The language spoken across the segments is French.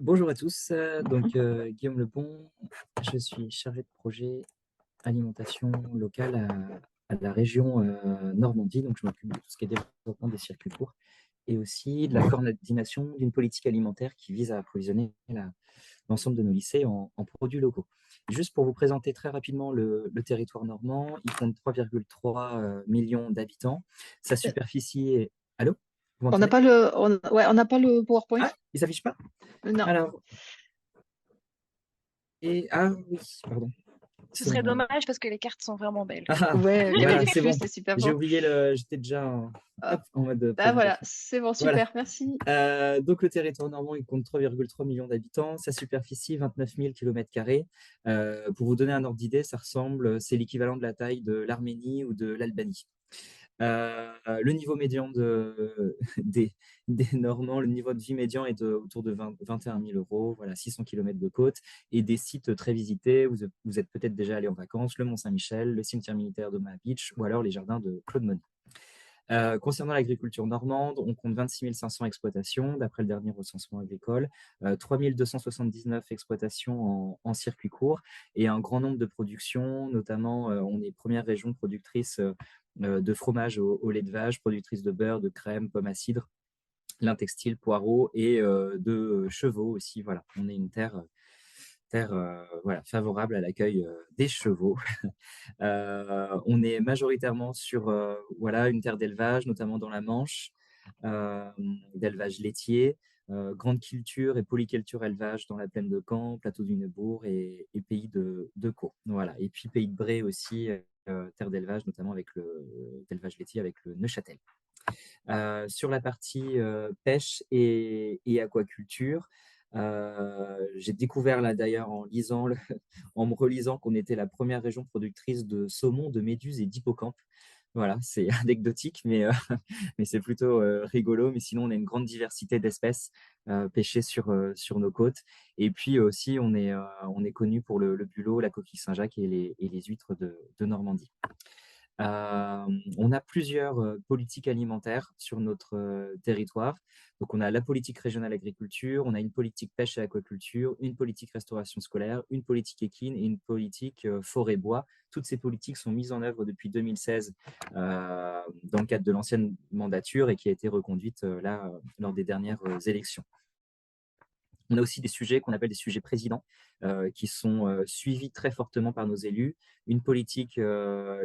Bonjour à tous, Guillaume Lebon, je suis chargé de projet alimentation locale à la région Normandie, donc je m'occupe de tout ce qui est développement des circuits courts et aussi de la coordination d'une politique alimentaire qui vise à approvisionner l'ensemble de nos lycées en produits locaux. Juste pour vous présenter très rapidement le territoire normand, il compte 3,3 millions d'habitants. Sa Euh, superficie est... Allô? Vous On n'a m'entendez? pas ouais, on n'a pas le PowerPoint. Ah, il s'affiche pas? Non, Alors, ah oui, pardon. Ce C'est serait moi. dommage parce que les cartes sont vraiment belles. Ah, ouais, les voilà, petits c'est flux, bon. c'est super J'ai beau. oublié j'étais déjà Hop, hop, en mode ah voilà, présentation. c'est bon, Voilà. super, merci. Donc le territoire normand, il compte 3,3 millions d'habitants. Sa superficie, 29 000 km². Pour vous donner un ordre d'idée, c'est l'équivalent de la taille de l'Arménie ou de l'Albanie. Le niveau médian des, des Normands, le niveau de vie médian est autour de 21 000 euros, voilà, 600 km de côte et des sites très visités. Vous êtes peut-être déjà allé en vacances, le Mont-Saint-Michel, le cimetière militaire de Omaha Beach ou alors les jardins de Claude Monet. Concernant l'agriculture normande, on compte 26 500 exploitations d'après le dernier recensement agricole, 3 279 exploitations en circuit court et un grand nombre de productions, notamment on est première région productrice de fromage au lait de vache, productrice de beurre, de crème, pommes à cidre, lin textile, poireaux et de chevaux aussi. Voilà, on est une terre voilà, favorable à l'accueil des chevaux. On est majoritairement sur voilà, une terre d'élevage, notamment dans la Manche, euh, d'élevage laitier, grande culture et polyculture élevage dans la plaine de Caen, plateau du Neubourg et pays de Caux. Voilà. Et puis pays de Bray aussi, terre d'élevage, notamment avec d'élevage laitier avec le Neuchâtel. Sur la partie pêche et aquaculture, j'ai découvert là d'ailleurs en lisant, en me relisant qu'on était la première région productrice de saumon, de méduses et d'hippocampes. Voilà, c'est anecdotique, mais c'est plutôt rigolo. Mais sinon, on a une grande diversité d'espèces pêchées sur nos côtes. Et puis aussi, on est connu pour le bulot, la coquille Saint-Jacques et les huîtres de Normandie. On a plusieurs politiques alimentaires sur notre territoire. Donc, on a la politique régionale agriculture, on a une politique pêche et aquaculture, une politique restauration scolaire, une politique équine et une politique forêt-bois. Toutes ces politiques sont mises en œuvre depuis 2016 dans le cadre de l'ancienne mandature et qui a été reconduite là lors des dernières élections. On a aussi des sujets qu'on appelle des sujets présidents qui sont suivis très fortement par nos élus. Une politique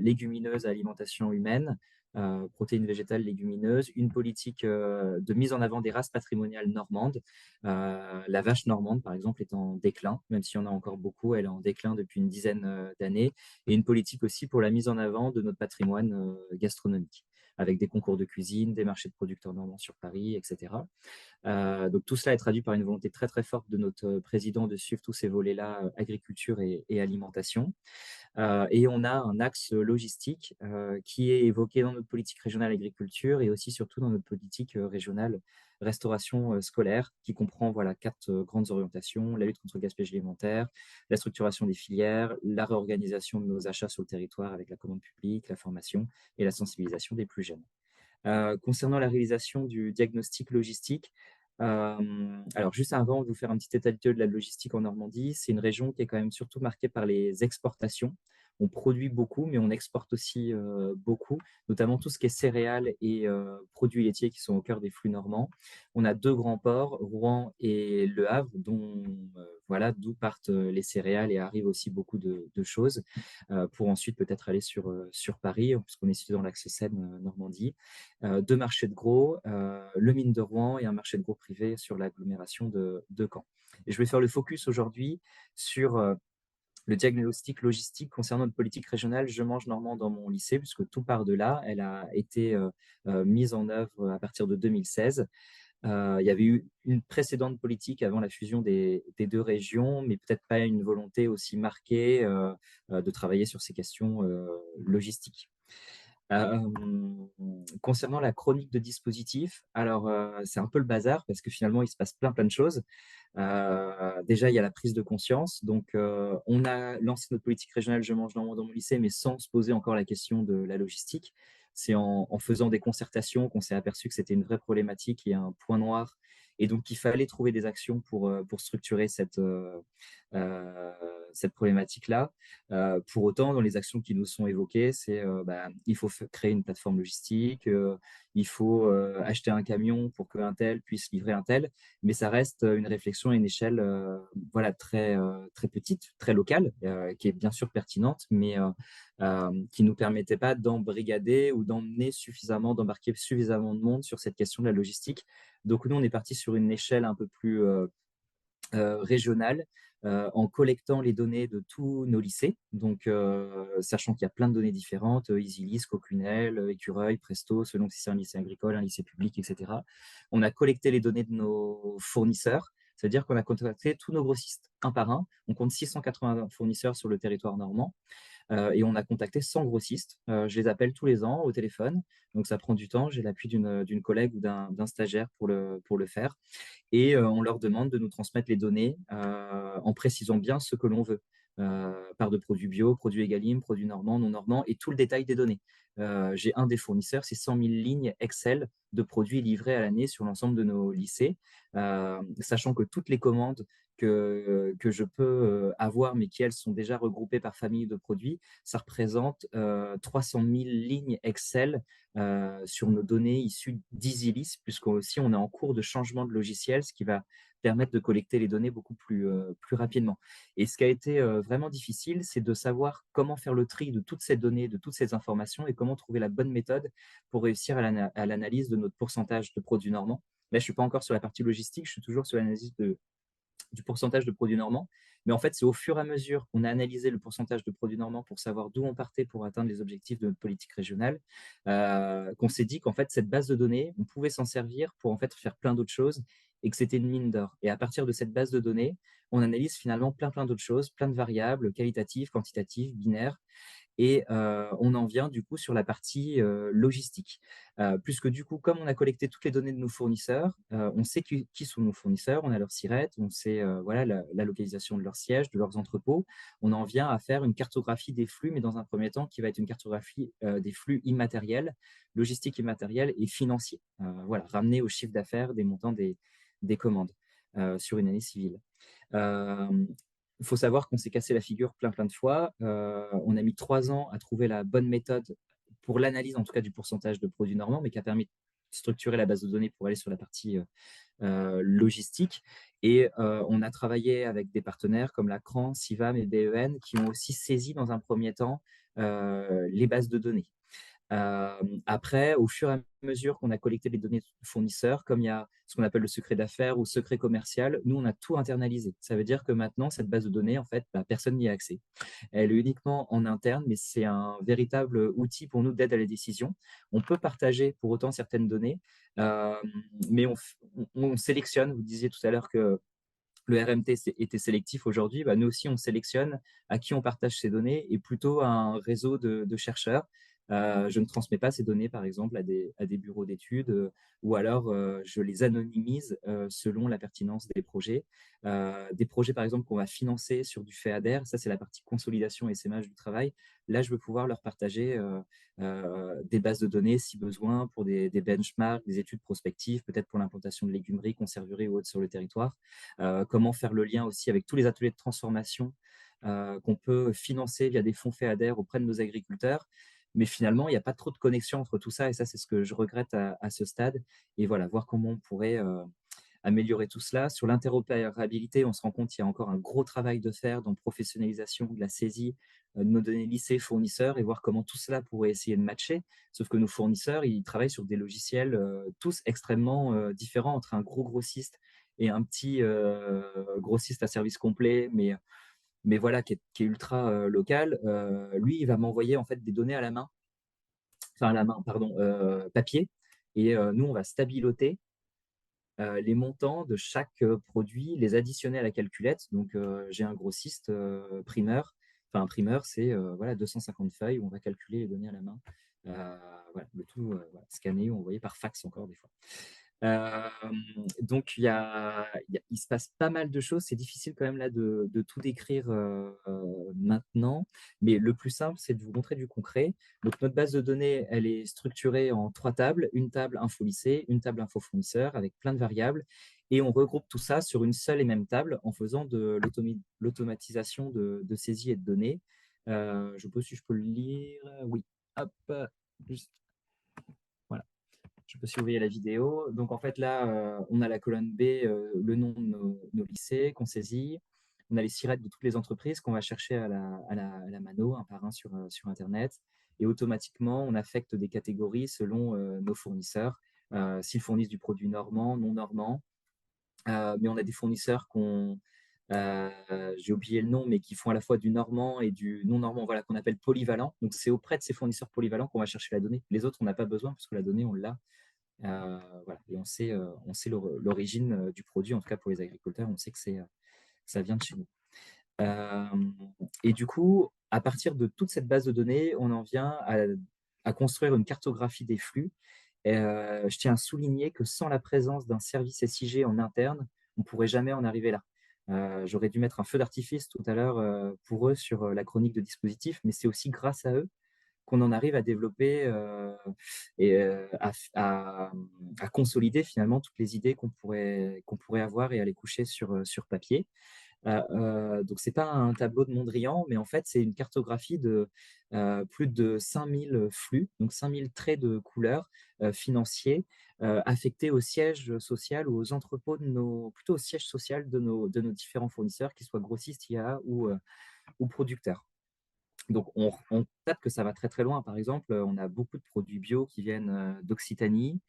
légumineuse à alimentation humaine, protéines végétales légumineuses, une politique de mise en avant des races patrimoniales normandes. La vache normande, par exemple, est en déclin, même s'il y en a encore beaucoup, elle est en déclin depuis une dizaine d'années. Et une politique aussi pour la mise en avant de notre patrimoine gastronomique, avec des concours de cuisine, des marchés de producteurs normands sur Paris, etc. Donc tout cela est traduit par une volonté très très forte de notre président de suivre tous ces volets-là, agriculture et alimentation. Et on a un axe logistique qui est évoqué dans notre politique régionale agriculture et aussi surtout dans notre politique régionale restauration scolaire, qui comprend voilà, quatre grandes orientations: la lutte contre le gaspillage alimentaire, la structuration des filières, la réorganisation de nos achats sur le territoire avec la commande publique, la formation et la sensibilisation des plus jeunes. Concernant la réalisation du diagnostic logistique, alors juste avant de vous faire un petit état de la logistique en Normandie, c'est une région qui est quand même surtout marquée par les exportations. On produit beaucoup, mais on exporte aussi beaucoup, notamment tout ce qui est céréales et produits laitiers qui sont au cœur des flux normands. On a deux grands ports, Rouen et Le Havre, voilà, d'où partent les céréales et arrivent aussi beaucoup de choses, pour ensuite peut-être aller sur Paris, puisqu'on est situé dans l'axe Seine-Normandie. Deux marchés de gros, le mine de Rouen et un marché de gros privé sur l'agglomération de Caen. Et je vais faire le focus aujourd'hui sur le diagnostic logistique concernant notre politique régionale Je mange normand dans mon lycée, puisque tout part de là. Elle a été mise en œuvre à partir de 2016. Il y avait eu une précédente politique avant la fusion des deux régions, mais peut-être pas une volonté aussi marquée de travailler sur ces questions logistiques. Euh, Concernant la chronique de dispositifs, alors c'est un peu le bazar parce que finalement il se passe plein de choses. Déjà il y a la prise de conscience, donc on a lancé notre politique régionale Je mange normand dans mon lycée, mais sans se poser encore la question de la logistique. C'est en faisant des concertations qu'on s'est aperçu que c'était une vraie problématique et un point noir Et donc, il fallait trouver des actions pour structurer euh, cette problématique-là. Pour autant, dans les actions qui nous sont évoquées, c'est il faut créer une plateforme logistique, il faut acheter un camion pour qu'un tel puisse livrer un tel, mais ça reste une réflexion à une échelle voilà, très petite, très locale, qui est bien sûr pertinente, mais qui ne nous permettait pas d'embrigader ou d'embarquer suffisamment de monde sur cette question de la logistique. Donc nous, on est parti sur une échelle un peu plus régionale, en collectant les données de tous nos lycées, donc sachant qu'il y a plein de données différentes, EasyList, Cocunel, Écureuil, Presto, selon si c'est un lycée agricole, un lycée public, etc. On a collecté les données de nos fournisseurs, c'est-à-dire qu'on a contacté tous nos grossistes, un par un. On compte 680 fournisseurs sur le territoire normand. Et on a contacté 100 grossistes. Je les appelle tous les ans au téléphone, donc ça prend du temps. J'ai l'appui d'une collègue ou d'un stagiaire pour le faire. Et on leur demande de nous transmettre les données en précisant bien ce que l'on veut. Part de produits bio, produits Egalim, produits normands, non normands, et tout le détail des données. J'ai un des fournisseurs, c'est 100 000 lignes Excel de produits livrés à l'année sur l'ensemble de nos lycées, sachant que toutes les commandes que je peux avoir, mais qui, elles, sont déjà regroupées par famille de produits, ça représente 300 000 lignes Excel sur nos données issues d'EasyList, puisqu'aussi on est en cours de changement de logiciel, ce qui va permettre de collecter les données beaucoup plus rapidement. Et ce qui a été vraiment difficile, c'est de savoir comment faire le tri de toutes ces données, de toutes ces informations, et comment trouver la bonne méthode pour réussir à l'analyse de notre pourcentage de produits normands. Là, je ne suis pas encore sur la partie logistique, je suis toujours sur l'analyse du pourcentage de produits normands. Mais en fait, c'est au fur et à mesure qu'on a analysé le pourcentage de produits normands pour savoir d'où on partait pour atteindre les objectifs de notre politique régionale, qu'on s'est dit qu'en fait, cette base de données, on pouvait s'en servir pour en fait faire plein d'autres choses et que c'était une mine d'or. Et à partir de cette base de données, on analyse finalement plein d'autres choses, plein de variables qualitatives, quantitatives, binaires. Et on en vient du coup sur la partie logistique. Puisque du coup, comme on a collecté toutes les données de nos fournisseurs, on sait qui sont nos fournisseurs, on a leur SIRET, on sait voilà, la localisation de leur siège, de leurs entrepôts. On en vient à faire une cartographie des flux, mais dans un premier temps, qui va être une cartographie des flux immatériels, logistiques immatériels et financiers. Voilà, ramener au chiffre d'affaires des montants des commandes sur une année civile. Il faut savoir qu'on s'est cassé la figure plein de fois. On a mis 3 ans à trouver la bonne méthode pour l'analyse, en tout cas, du pourcentage de produits normands, mais qui a permis de structurer la base de données pour aller sur la partie logistique. Et on a travaillé avec des partenaires comme la CRAN, CIVAM et BEN qui ont aussi saisi dans un premier temps les bases de données. Après, au fur et à mesure qu'on a collecté les données fournisseurs, comme il y a ce qu'on appelle le secret d'affaires ou secret commercial, nous, on a tout internalisé. Ça veut dire que maintenant, cette base de données, en fait, personne n'y a accès. Elle est uniquement en interne, mais c'est un véritable outil pour nous d'aide à la décision. On peut partager pour autant certaines données, euh, mais on sélectionne. Vous disiez tout à l'heure que le RMT était sélectif aujourd'hui, nous aussi on sélectionne à qui on partage ces données et plutôt à un réseau de chercheurs. Je ne transmets pas ces données, par exemple, à des bureaux d'études ou alors je les anonymise selon la pertinence des projets. Des projets, par exemple, qu'on va financer sur du FEADER, ça c'est la partie consolidation et essaimage du travail. Là, je veux pouvoir leur partager des bases de données si besoin pour des benchmarks, des études prospectives, peut-être pour l'implantation de légumeries, conserveries ou autres sur le territoire. Comment faire le lien aussi avec tous les ateliers de transformation qu'on peut financer via des fonds FEADER auprès de nos agriculteurs. Mais finalement, il n'y a pas trop de connexion entre tout ça et ça, c'est ce que je regrette à ce stade. Et voilà, voir comment on pourrait améliorer tout cela. Sur l'interopérabilité, on se rend compte qu'il y a encore un gros travail de faire dans la professionnalisation de la saisie de nos données lycées fournisseurs et voir comment tout cela pourrait essayer de matcher. Sauf que nos fournisseurs, ils travaillent sur des logiciels tous extrêmement différents entre un gros grossiste et un petit grossiste à service complet, mais voilà, qui est ultra local. Lui, il va m'envoyer en fait des données à la main, enfin à la main, pardon, papier. Et nous, on va stabiloter les montants de chaque produit, les additionner à la calculette. Donc, j'ai un grossiste primeur. Enfin, un primeur, c'est voilà, 250 feuilles où on va calculer les données à la main. Voilà, le tout voilà, scanné ou envoyé par fax encore des fois. Euh, donc, il se passe pas mal de choses. C'est difficile quand même là de tout décrire maintenant. Mais le plus simple, c'est de vous montrer du concret. Donc, notre base de données, elle est structurée en 3 tables. Une table info lycée, une table info fournisseur avec plein de variables. Et on regroupe tout ça sur une seule et même table en faisant de l'automatisation de saisie et de données. Je ne sais pas si je peux le lire. Oui, hop, juste, voilà. Je ne sais pas si vous voyez la vidéo. Donc en fait là, on a la colonne B, le nom de nos lycées qu'on saisit. On a les SIRET de toutes les entreprises qu'on va chercher à la mano, un par un sur Internet. Et automatiquement, on affecte des catégories selon nos fournisseurs. S'ils fournissent du produit normand, non normand, mais on a des fournisseurs j'ai oublié le nom, mais qui font à la fois du normand et du non normand, voilà, qu'on appelle polyvalent. Donc c'est auprès de ces fournisseurs polyvalents qu'on va chercher la donnée. Les autres, on n'a pas besoin parce que la donnée, on l'a. Voilà. Et on sait l'origine du produit, en tout cas pour les agriculteurs, on sait que ça vient de chez nous. Euh, et du coup, à partir de toute cette base de données, on en vient à construire une cartographie des flux. Je tiens à souligner que sans la présence d'un service SIG en interne, on ne pourrait jamais en arriver là. J'aurais dû mettre un feu d'artifice tout à l'heure pour eux sur la chronique de dispositifs, mais c'est aussi grâce à eux qu'on en arrive à développer et à consolider finalement toutes les idées qu'on pourrait avoir et à les coucher sur papier. Donc, ce n'est pas un tableau de Mondrian, mais en fait, c'est une cartographie de plus de 5000 flux, donc 5000 traits de couleurs financiers affectés au siège social ou aux entrepôts plutôt au siège social de nos différents fournisseurs, qu'ils soient grossistes, IA ou producteurs. Donc, on tape que ça va très très loin. Par exemple, on a beaucoup de produits bio qui viennent d'Occitanie,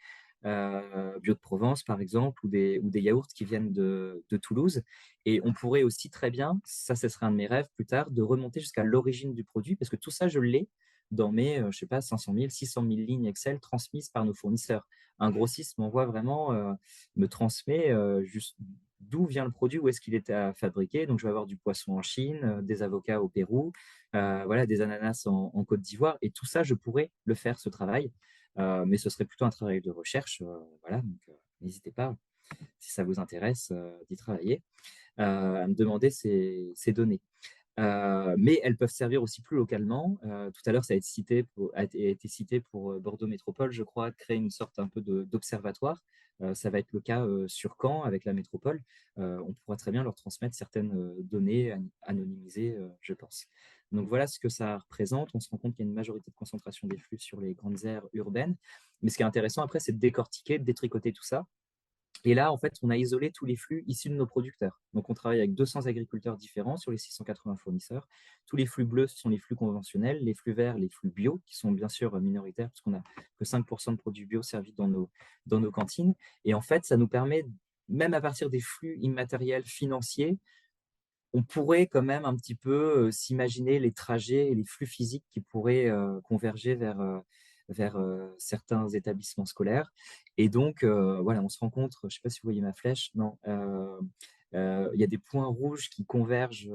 bio de Provence par exemple, ou des yaourts qui viennent de Toulouse. Et on pourrait aussi très bien, ça ce serait un de mes rêves plus tard, de remonter jusqu'à l'origine du produit, parce que tout ça, je l'ai dans mes, je sais pas, 500 000, 600 000 lignes Excel transmises par nos fournisseurs. Un grossiste m'envoie vraiment, me transmet juste d'où vient le produit, où est-ce qu'il est fabriqué. Donc, je vais avoir du poisson en Chine, des avocats au Pérou, voilà, des ananas en Côte d'Ivoire. Et tout ça, je pourrais le faire, ce travail. Mais ce serait plutôt un travail de recherche. Voilà, donc n'hésitez pas, si ça vous intéresse, d'y travailler, à me demander ces données. Mais elles peuvent servir aussi plus localement. Tout à l'heure, ça a été cité pour Bordeaux Métropole, je crois, de créer une sorte un peu d'observatoire. Ça va être le cas sur Caen avec la métropole. On pourra très bien leur transmettre certaines données anonymisées, je pense. Donc voilà ce que ça représente. On se rend compte qu'il y a une majorité de concentration des flux sur les grandes aires urbaines. Mais ce qui est intéressant après, c'est de décortiquer, de détricoter tout ça. Et là, en fait, on a isolé tous les flux issus de nos producteurs. Donc, on travaille avec 200 agriculteurs différents sur les 680 fournisseurs. Tous les flux bleus, ce sont les flux conventionnels. Les flux verts, les flux bio, qui sont bien sûr minoritaires, puisqu'on n'a que 5% de produits bio servis dans nos cantines. Et en fait, ça nous permet, même à partir des flux immatériels financiers, on pourrait quand même un petit peu s'imaginer les trajets et les flux physiques qui pourraient converger vers certains établissements scolaires. Et donc, voilà, on se rencontre, je ne sais pas si vous voyez ma flèche, non, il y a des points rouges qui convergent,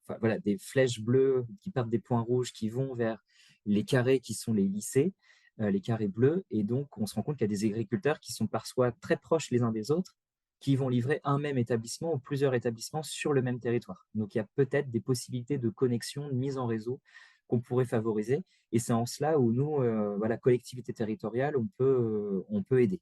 enfin, voilà, des flèches bleues qui partent des points rouges qui vont vers les carrés qui sont les lycées, les carrés bleus. Et donc, on se rend compte qu'il y a des agriculteurs qui sont parfois très proches les uns des autres, qui vont livrer un même établissement ou plusieurs établissements sur le même territoire. Donc, il y a peut-être des possibilités de connexion, de mise en réseau qu'on pourrait favoriser. Et c'est en cela où nous, voilà, collectivité territoriale, on peut aider.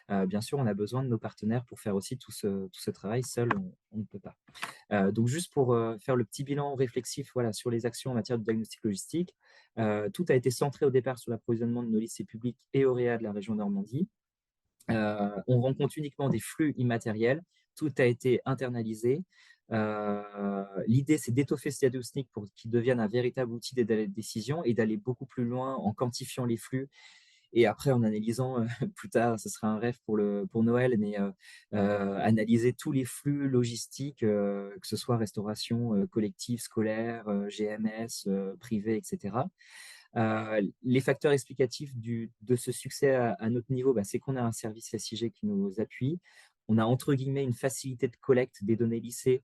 Bien sûr, on a besoin de nos partenaires pour faire aussi tout ce travail. Seul, on ne peut pas. Donc, juste pour faire le petit bilan réflexif, voilà, sur les actions en matière de diagnostic logistique, tout a été centré au départ sur l'approvisionnement de nos lycées publics et OREA de la région Normandie. On rend compte uniquement des flux immatériels. Tout a été internalisé. L'idée, c'est d'étoffer ce diagnostic pour qu'il devienne un véritable outil d'aide à la décision et d'aller beaucoup plus loin en quantifiant les flux. Et après, en analysant, plus tard, ce sera un rêve pour Noël, mais analyser tous les flux logistiques, que ce soit restauration collective, scolaire, GMS, privé, etc. Les facteurs explicatifs de ce succès à notre niveau, c'est qu'on a un service SIG qui nous appuie. On a entre guillemets une facilité de collecte des données lycées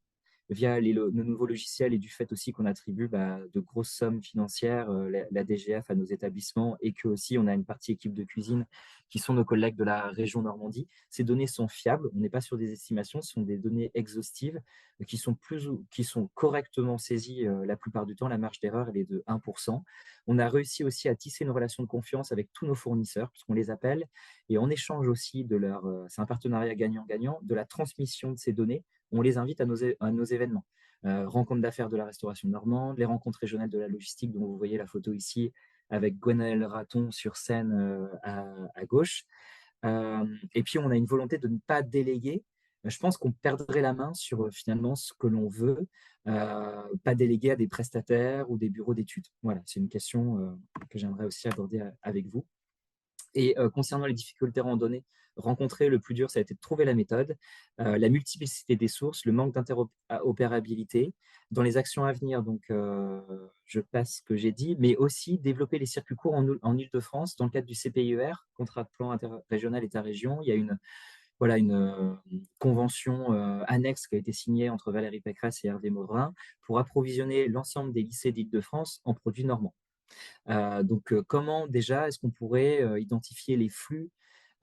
via nos nouveaux logiciels et du fait aussi qu'on attribue de grosses sommes financières, la DGF à nos établissements et que aussi on a une partie équipe de cuisine qui sont nos collègues de la région Normandie. Ces données sont fiables, on n'est pas sur des estimations, ce sont des données exhaustives qui sont correctement saisies la plupart du temps. La marge d'erreur, elle est de 1%. On a réussi aussi à tisser une relation de confiance avec tous nos fournisseurs, puisqu'on les appelle, et en échange aussi c'est un partenariat gagnant-gagnant, de la transmission de ces données, on les invite à nos événements. Rencontres d'affaires de la restauration normande, les rencontres régionales de la logistique, dont vous voyez la photo ici, avec Gwenaëlle Raton sur scène à gauche. Et puis, on a une volonté de ne pas déléguer. Je pense qu'on perdrait la main sur finalement ce que l'on veut, pas déléguer à des prestataires ou des bureaux d'études. Voilà, c'est une question que j'aimerais aussi aborder avec vous. Et concernant les difficultés randonnées rencontrées, le plus dur, ça a été de trouver la méthode, la multiplicité des sources, le manque d'interopérabilité. Dans les actions à venir, donc je passe ce que j'ai dit, mais aussi développer les circuits courts en Île-de-France dans le cadre du CPIER, contrat de plan interrégional État-région. Il y a une convention annexe qui a été signée entre Valérie Pécresse et Hervé Morin pour approvisionner l'ensemble des lycées d'Île-de-France en produits normands. Comment déjà est-ce qu'on pourrait identifier les flux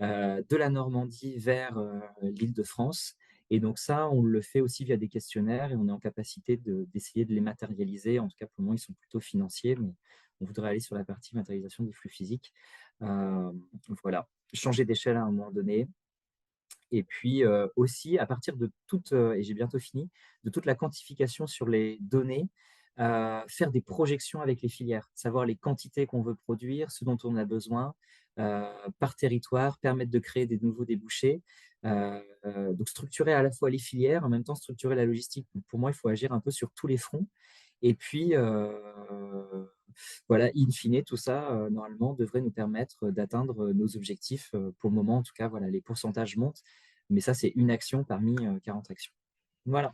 de la Normandie vers l'Île-de-France? Et donc ça, on le fait aussi via des questionnaires et on est en capacité d'essayer de les matérialiser. En tout cas, pour le moment, ils sont plutôt financiers, mais on voudrait aller sur la partie matérialisation des flux physiques. Voilà, changer d'échelle à un moment donné. Et puis aussi, à partir de toute, et j'ai bientôt fini, de toute la quantification sur les données, faire des projections avec les filières, savoir les quantités qu'on veut produire, ce dont on a besoin par territoire, permettre de créer des nouveaux débouchés. Donc structurer à la fois les filières, en même temps structurer la logistique. Donc, pour moi, il faut agir un peu sur tous les fronts. Et puis, voilà, in fine, tout ça, normalement, devrait nous permettre d'atteindre nos objectifs. Pour le moment, en tout cas, voilà, les pourcentages montent, mais ça, c'est une action parmi 40 actions. Voilà.